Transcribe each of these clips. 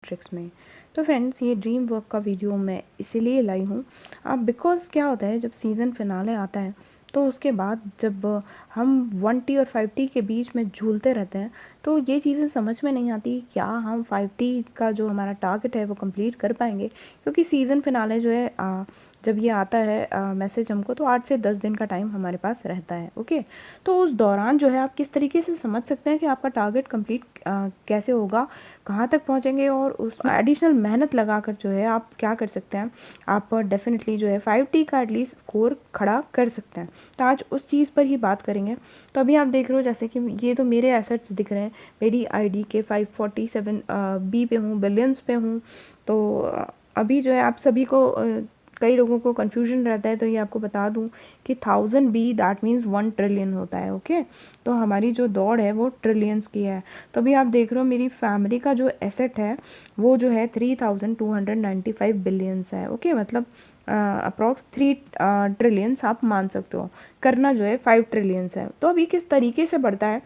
Tricks में। तो friends, ये ड्रीम वर्क का वीडियो मैं इसीलिए लाई हूँ बिकॉज़ क्या होता है, जब सीज़न फिनाले आता है तो उसके बाद जब हम 1T और 5T के बीच में झूलते रहते हैं तो ये चीज़ें समझ में नहीं आती क्या हम 5T का जो हमारा टारगेट है वो कंप्लीट कर पाएंगे, क्योंकि सीज़न फिनाले जो है जब ये आता है मैसेज हमको, तो 8 से 10 दिन का टाइम हमारे पास रहता है। ओके, तो उस दौरान जो है आप किस तरीके से समझ सकते हैं कि आपका टारगेट कंप्लीट कैसे होगा, कहाँ तक पहुँचेंगे, और उस एडिशनल मेहनत लगाकर जो है आप क्या कर सकते हैं, आप डेफिनेटली जो है 5T का एटलीस्ट स्कोर खड़ा कर सकते हैं। तो आज उस चीज़ पर ही बात करेंगे। तो अभी आप देख रहे हो जैसे कि ये तो मेरे एसेट्स दिख रहे हैं, मेरी आईडी के 547 बी पे हूँ, बिलियंस पे हूँ। तो अभी जो है आप सभी को कई लोगों को कन्फ्यूजन रहता है, तो ये आपको बता दूं कि 1000 बी दैट मीन्स 1 ट्रिलियन होता है। ओके, तो हमारी जो दौड़ है वो ट्रिलियंस की है। तो अभी आप देख रहे हो मेरी फैमिली का जो एसेट है वो जो है 3295 बिलियंस है। ओके, मतलब अप्रॉक्स 3 ट्रिलियंस आप मान सकते हो, करना जो है 5 ट्रिलियंस है। तो अभी किस तरीके से बढ़ता है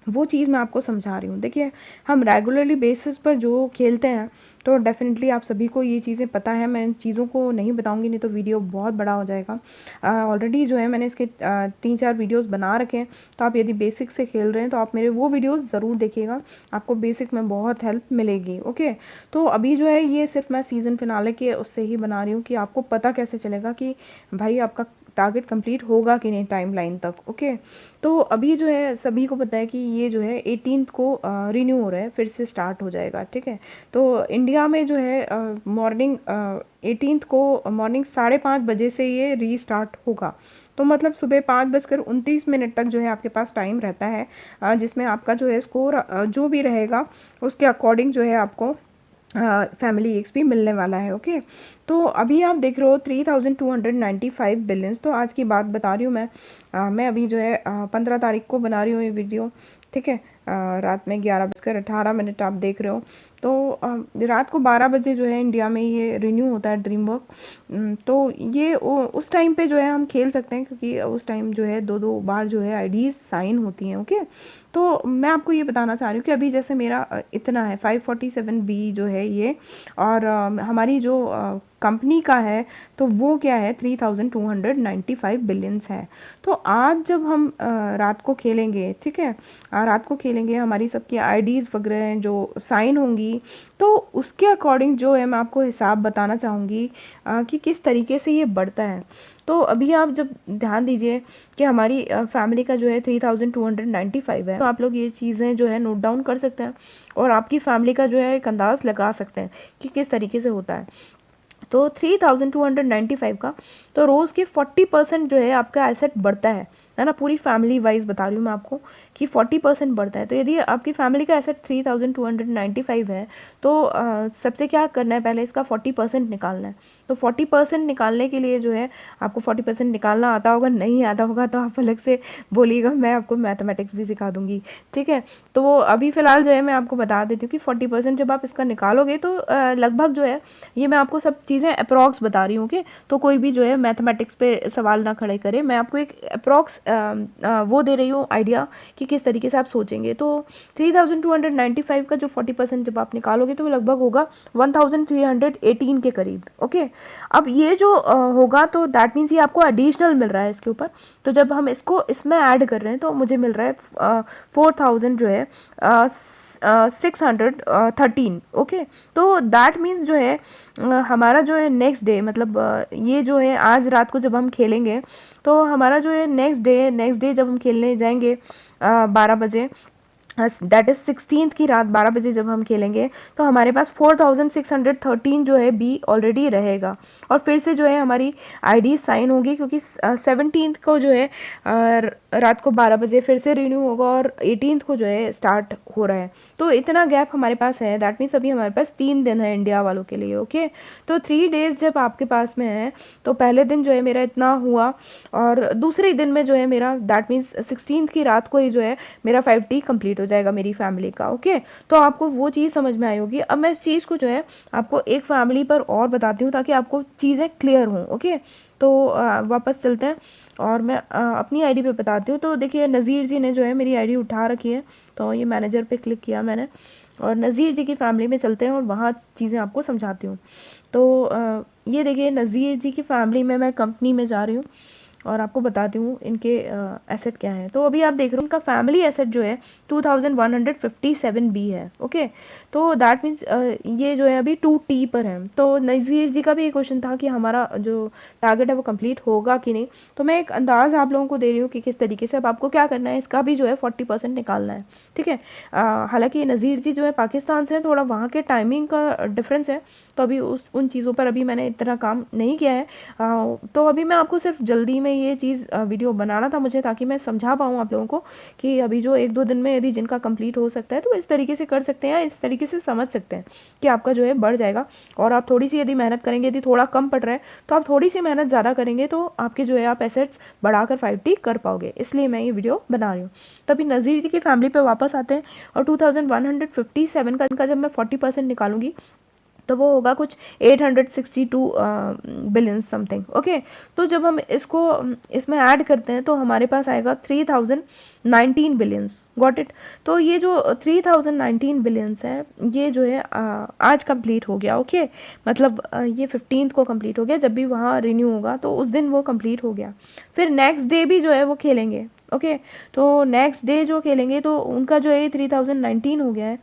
वो चीज़ मैं आपको समझा रही हूँ। देखिए, हम रेगुलरली बेसिस पर जो खेलते हैं तो डेफिनेटली आप सभी को ये चीज़ें पता है, मैं इन चीज़ों को नहीं बताऊंगी, नहीं तो वीडियो बहुत बड़ा हो जाएगा। ऑलरेडी जो है मैंने इसके 3-4 वीडियोस बना रखे हैं, तो आप यदि बेसिक से खेल रहे हैं तो आप मेरे वो वीडियोस ज़रूर देखिएगा, आपको बेसिक में बहुत हेल्प मिलेगी। ओके, तो अभी जो है ये सिर्फ मैं सीज़न फिनाले के उससे ही बना रही हूँ कि आपको पता कैसे चलेगा कि भाई आपका टारगेट कंप्लीट होगा कि नहीं टाइमलाइन तक। ओके, तो अभी जो है सभी को पता है कि ये जो है 18th को रिन्यू हो रहा है, फिर से स्टार्ट हो जाएगा। ठीक है, तो इंडिया में जो है मॉर्निंग 18th को मॉर्निंग 5:30 बजे से ये रीस्टार्ट होगा। तो मतलब सुबह 5:29 तक जो है आपके पास टाइम रहता है, जिसमें आपका जो है स्कोर जो भी रहेगा उसके अकॉर्डिंग जो है आपको फैमिली एक्सपी मिलने वाला है। ओके, तो अभी आप देख रहे हो 3295 बिलियंस। तो आज की बात बता रही हूँ मैं अभी जो है 15 तारीख को बना रही हूँ ये वीडियो। ठीक है, रात में 11:18 आप देख रहे हो। तो रात को 12 बजे जो है इंडिया में ये रिन्यू होता है ड्रीम वर्क। तो ये उस टाइम पे जो है हम खेल सकते हैं, क्योंकि उस टाइम जो है 2-2 बार जो है आईडीज साइन होती हैं। ओके, तो मैं आपको ये बताना चाह रही हूँ कि अभी जैसे मेरा इतना है 547 बी जो है ये, और हमारी जो कंपनी का है तो वो क्या है 3295 बिलियंस है। तो आज जब हम रात को खेलेंगे, ठीक है, रात को खेलेंगे, हमारी सबकी आईडीज़ वगैरह जो साइन होंगी, तो उसके अकॉर्डिंग जो है मैं आपको हिसाब बताना चाहूँगी कि किस तरीके से ये बढ़ता है। तो अभी आप जब ध्यान दीजिए कि हमारी फैमिली का जो है 3295 है, तो आप लोग ये चीज़ें जो है नोट डाउन कर सकते हैं और आपकी फैमिली का जो है एक अंदाज़ लगा सकते हैं कि किस तरीके से होता है। तो 3295 का तो रोज़ के 40% जो है आपका एसेट बढ़ता है ना, पूरी फैमिली वाइज बता रही हूँ मैं आपको कि 40% बढ़ता है। तो यदि आपकी फैमिली का एसेट 3295 है तो सबसे क्या करना है, पहले इसका 40% निकालना है। तो 40% निकालने के लिए जो है आपको 40% निकालना आता होगा, नहीं आता होगा तो आप अलग से बोलिएगा, मैं आपको मैथमेटिक्स भी सिखा दूंगी। ठीक है, तो अभी फ़िलहाल जो है मैं आपको बता देती हूँ कि 40% जब आप इसका निकालोगे तो लगभग जो है, ये मैं आपको सब चीज़ें अप्रॉक्स बता रही हूँ। ओके, तो कोई भी जो है मैथमेटिक्स पे सवाल ना खड़े करे, मैं आपको एक अप्रॉक्स वो दे रही हूँ आइडिया कि किस तरीके से आप सोचेंगे। तो 3295 का जो 40% जब आप निकालोगे तो वो लगभग होगा 1318 के करीब। ओके, अब ये जो होगा तो दैट मीन्स ये आपको एडिशनल मिल रहा है इसके ऊपर। तो जब हम इसको इसमें ऐड कर रहे हैं तो मुझे मिल रहा है 4000 जो है 613। ओके, तो दैट मीन्स जो है हमारा जो है नेक्स्ट डे, मतलब ये जो है आज रात को जब हम खेलेंगे तो हमारा जो है नेक्स्ट डे जब हम खेलने जाएंगे 12 बजे, दैट इज 16th की रात 12 बजे जब हम खेलेंगे तो हमारे पास 4613 जो है बी ऑलरेडी रहेगा, और फिर से जो है हमारी आईडी साइन होगी, क्योंकि 17th को जो है रात को 12 बजे फिर से रिन्यू होगा और 18th को जो है स्टार्ट हो रहा है। तो इतना गैप हमारे पास है, दैट मीन्स अभी हमारे पास 3 दिन है इंडिया वालों के लिए। ओके, तो 3 डेज जब आपके पास में है तो पहले दिन जो है मेरा इतना हुआ, और दूसरे दिन में जो है मेरा दैट मीन्स 16th की रात को ही जो है मेरा 5T कंप्लीट हो जाएगा मेरी फैमिली का। ओके, तो आपको वो चीज़ समझ में आई होगी। अब मैं इस चीज़ को जो है आपको एक फैमिली पर और बताती हूँ ताकि आपको चीज़ें क्लियर हों। ओके, तो वापस चलते हैं और मैं अपनी आईडी पे बताती हूँ। तो देखिए, नज़ीर जी ने जो है मेरी आईडी उठा रखी है, तो ये मैनेजर पे क्लिक किया मैंने और नज़ीर जी की फैमिली में चलते हैं और वहाँ चीज़ें आपको समझाती हूँ। तो ये देखिए नज़ीर जी की फैमिली में मैं कंपनी में जा रही हूँ और आपको बताती हूँ इनके एसेट क्या है। तो अभी आप देख रहे हो उनका फैमिली एसेट जो है 2157 बी है। ओके, तो दैट मीन्स ये जो है अभी 2T पर है। तो नज़ीर जी का भी एक क्वेश्चन था कि हमारा जो टारगेट है वो कंप्लीट होगा कि नहीं। तो मैं एक अंदाज़ आप लोगों को दे रही हूँ कि किस तरीके से। अब आपको क्या करना है, इसका भी जो है 40% निकालना है, ठीक है। हालांकि नज़ीर जी जो है पाकिस्तान से है, थोड़ा वहाँ के टाइमिंग का डिफरेंस है, तो अभी उन चीज़ों पर अभी मैंने इतना काम नहीं किया है। तो अभी मैं आपको सिर्फ जल्दी में ये चीज़ वीडियो बनाना था मुझे, ताकि मैं समझा पाऊँ आप लोगों को कि अभी जो 1-2 दिन में यदि जिनका कंप्लीट हो सकता है तो इस तरीके से कर सकते हैं, इस तरीके से समझ सकते हैं कि आपका जो है बढ़ जाएगा। और आप थोड़ी सी यदि मेहनत करेंगे, यदि थोड़ा कम पड़ रहा है तो आप थोड़ी सी मेहनत ज़्यादा करेंगे तो आपके जो है आप एसेट्स बढ़ाकर 5T कर पाओगे, इसलिए मैं ये वीडियो बना रही हूँ। तभी नज़ीर जी की फैमिली पे वापस आते हैं और 2157 का जब मैं 40% निकालूंगी तो वो होगा कुछ 862 बिलियन समथिंग। ओके, तो जब हम इसको इसमें ऐड करते हैं तो हमारे पास आएगा 3019 बिलियंस। Got it. तो ये जो 3019 बिलियंस है ये जो है आज कंप्लीट हो गया। ओके, मतलब ये 15th को कंप्लीट हो गया, जब भी वहाँ रिन्यू होगा तो उस दिन वो कंप्लीट हो गया। फिर नेक्स्ट डे भी जो है वो खेलेंगे। ओके, तो नेक्स्ट डे जो खेलेंगे तो उनका जो है 3019 हो गया है।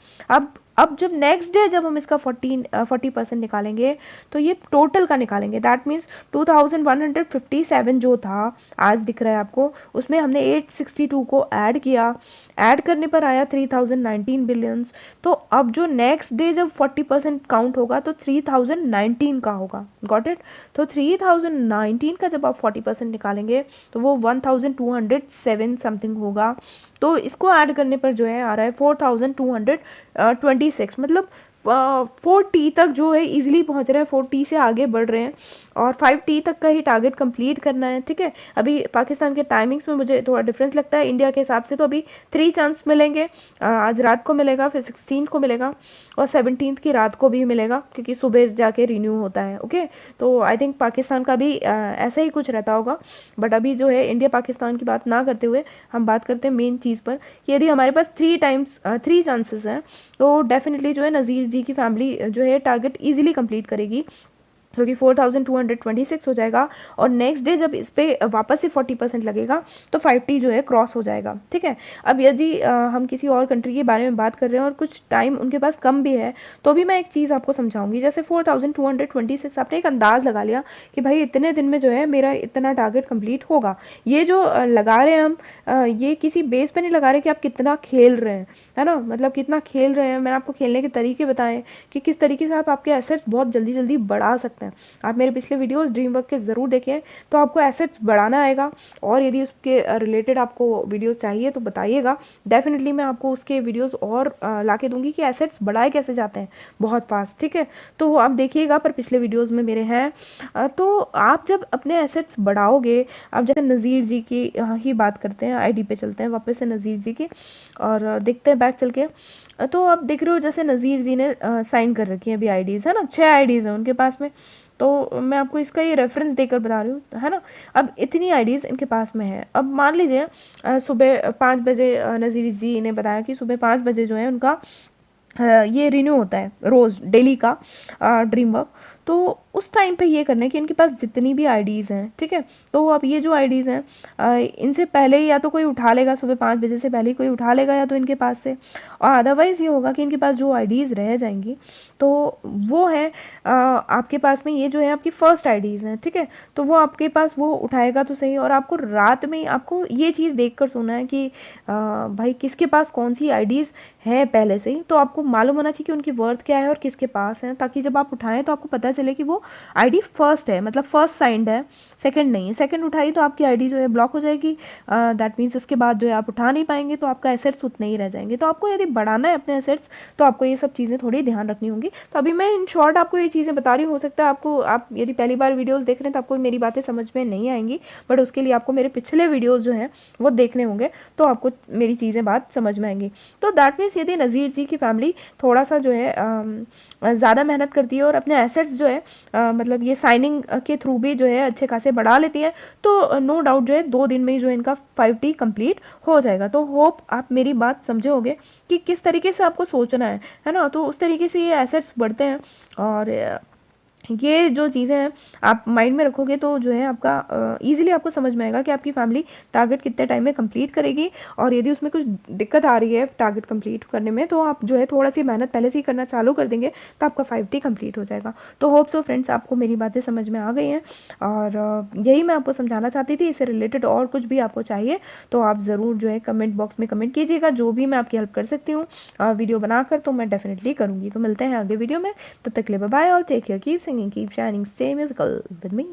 अब जब नेक्स्ट डे जब हम इसका 40% निकालेंगे तो ये टोटल का निकालेंगे। दैट मीन्स 2157 जो था आज दिख रहा है आपको, उसमें हमने 862 को ऐड किया, ऐड करने पर आया 3019 बिलियंस। तो अब जो नेक्स्ट डे जब 40% काउंट होगा तो 3019 का होगा। Got it. तो 3019 का जब आप 40% निकालेंगे तो वो 1207 समथिंग होगा। तो इसको ऐड करने पर जो है आ रहा है 4226, मतलब 4T तक जो है इजीली पहुंच रहे हैं, 4T से आगे बढ़ रहे हैं और 5T तक का ही टारगेट कंप्लीट करना है, ठीक है। अभी पाकिस्तान के टाइमिंग्स में मुझे थोड़ा डिफरेंस लगता है इंडिया के हिसाब से, तो अभी 3 चांस मिलेंगे। आज रात को मिलेगा, फिर 16 को मिलेगा और 17 की रात को भी मिलेगा, क्योंकि सुबह जाके रिन्यू होता है। ओके, तो आई थिंक पाकिस्तान का भी ऐसा ही कुछ रहता होगा। बट अभी जो है इंडिया पाकिस्तान की बात ना करते हुए हम बात करते हैं मेन चीज़ पर कि यदि हमारे पास 3 चांसेस हैं तो डेफिनेटली जो है नज़ीर जी की फैमिली जो है टारगेट इजीली कंप्लीट करेगी, क्योंकि 4226 हो जाएगा और नेक्स्ट डे जब इस पर वापस से 40% लगेगा तो 5T जो है क्रॉस हो जाएगा, ठीक है। अब यदि हम किसी और कंट्री के बारे में बात कर रहे हैं और कुछ टाइम उनके पास कम भी है तो भी मैं एक चीज़ आपको समझाऊंगी। जैसे 4226 आपने एक अंदाज़ लगा लिया कि भाई इतने दिन में जो है मेरा इतना टारगेट कंप्लीट होगा। ये जो लगा रहे हैं हम, ये किसी बेस पर नहीं लगा रहे कि आप कितना खेल रहे हैं, है ना, मतलब कितना खेल रहे हैं। मैंने आपको खेलने के तरीके बताए कि किस तरीके से आप आपके एसेट्स बहुत जल्दी जल्दी बढ़ा सकते हैं। आप मेरे पिछले वीडियोस ड्रीम वर्क के ज़रूर देखें, तो आपको एसेट्स बढ़ाना आएगा। और यदि उसके रिलेटेड आपको वीडियोस चाहिए तो बताइएगा, डेफिनेटली मैं आपको उसके वीडियोस और ला के दूंगी कि एसेट्स बढ़ाए कैसे जाते हैं बहुत फास्ट, ठीक है। तो आप देखिएगा, पर पिछले वीडियोज़ में मेरे हैं। तो आप जब अपने एसेट्स बढ़ाओगे, आप जैसे नज़ीर जी की ही बात करते हैं, ID पे चलते हैं वापस से नज़ीर जी की और देखते हैं बैक चल के। तो आप देख रहे हो जैसे नज़ीर जी ने साइन कर रखी है अभी IDs, है ना, 6 IDs हैं उनके पास में। तो मैं आपको इसका ये रेफरेंस देकर बता रही हूँ, है ना। अब इतनी IDs इनके पास में है। अब मान लीजिए सुबह 5 बजे नज़ीर जी ने बताया कि सुबह 5 बजे जो है उनका ये रिन्यू होता है रोज़ डेली का ड्रीम वर्क। तो उस टाइम पे ये करना है कि इनके पास जितनी भी IDs हैं, ठीक है, तो अब ये जो IDs हैं इनसे पहले या तो कोई उठा लेगा, सुबह 5 बजे से पहले कोई उठा लेगा या तो इनके पास से, और अदरवाइज़ ये होगा कि इनके पास जो IDs रह जाएंगी तो वो है आपके पास में, ये जो है आपकी फर्स्ट IDs हैं, ठीक है। तो वो आपके पास वो उठाएगा तो सही, और आपको रात में आपको ये चीज़ देख कर सोना है कि भाई किसके पास कौन सी IDs हैं पहले से ही, तो आपको मालूम होना चाहिए कि उनकी वर्थ क्या है और किसके पास है, ताकि जब आप उठाएं तो आपको पता चले कि वो ID फर्स्ट है, मतलब फर्स्ट साइंड है, सेकंड नहीं है। सेकंड उठाई तो आपकी ID जो है ब्लॉक हो जाएगी। दैट मीन्स इसके बाद जो है आप उठा नहीं पाएंगे, तो आपका एसेट्स उतने ही रह जाएंगे। तो आपको यदि बढ़ाना है अपने एसेट्स तो आपको ये सब चीज़ें थोड़ी ध्यान रखनी होंगी। तो अभी मैं इन शॉर्ट आपको ये चीज़ें बता रही हूँ, हो सकता है आपको, आप यदि पहली बार वीडियोज़ देख रहे हैं तो आपको मेरी बातें समझ में नहीं आएंगी, बट उसके लिए आपको मेरे पिछले वीडियोज़ जो हैं वो देखने होंगे, तो आपको मेरी चीज़ें बात समझ में आएंगी। तो दैट मीन्स यदि नज़ीर जी की फैमिली थोड़ा सा जो है ज़्यादा मेहनत करती है और अपने एसेट्स जो है मतलब ये साइनिंग के थ्रू भी जो है अच्छे खासे बढ़ा लेती हैं, तो नो डाउट जो है 2 दिन में ही जो है इनका 5T कंप्लीट हो जाएगा। तो होप आप मेरी बात समझे होगे कि किस तरीके से आपको सोचना है ना। तो उस तरीके से ये एसेट्स बढ़ते हैं, और ये जो चीज़ें हैं आप माइंड में रखोगे तो जो है आपका ईजिली आपको समझ में आएगा कि आपकी फैमिली टारगेट कितने टाइम में कंप्लीट करेगी। और यदि उसमें कुछ दिक्कत आ रही है टारगेट कंप्लीट करने में, तो आप जो है थोड़ा सी मेहनत पहले से ही करना चालू कर देंगे तो आपका 5T कंप्लीट हो जाएगा। तो होप सो फ्रेंड्स आपको मेरी बातें समझ में आ गई हैं, और यही मैं आपको समझाना चाहती थी। इससे रिलेटेड और कुछ भी आपको चाहिए तो आप ज़रूर जो है कमेंट बॉक्स में कमेंट कीजिएगा, जो भी मैं आपकी हेल्प कर सकती हूँ वीडियो बनाकर तो मैं डेफिनेटली करूँगी। तो मिलते हैं अगले वीडियो में, तब तक के लिए बाय बाय और take care, keep singing, keep shining, stay musical with me.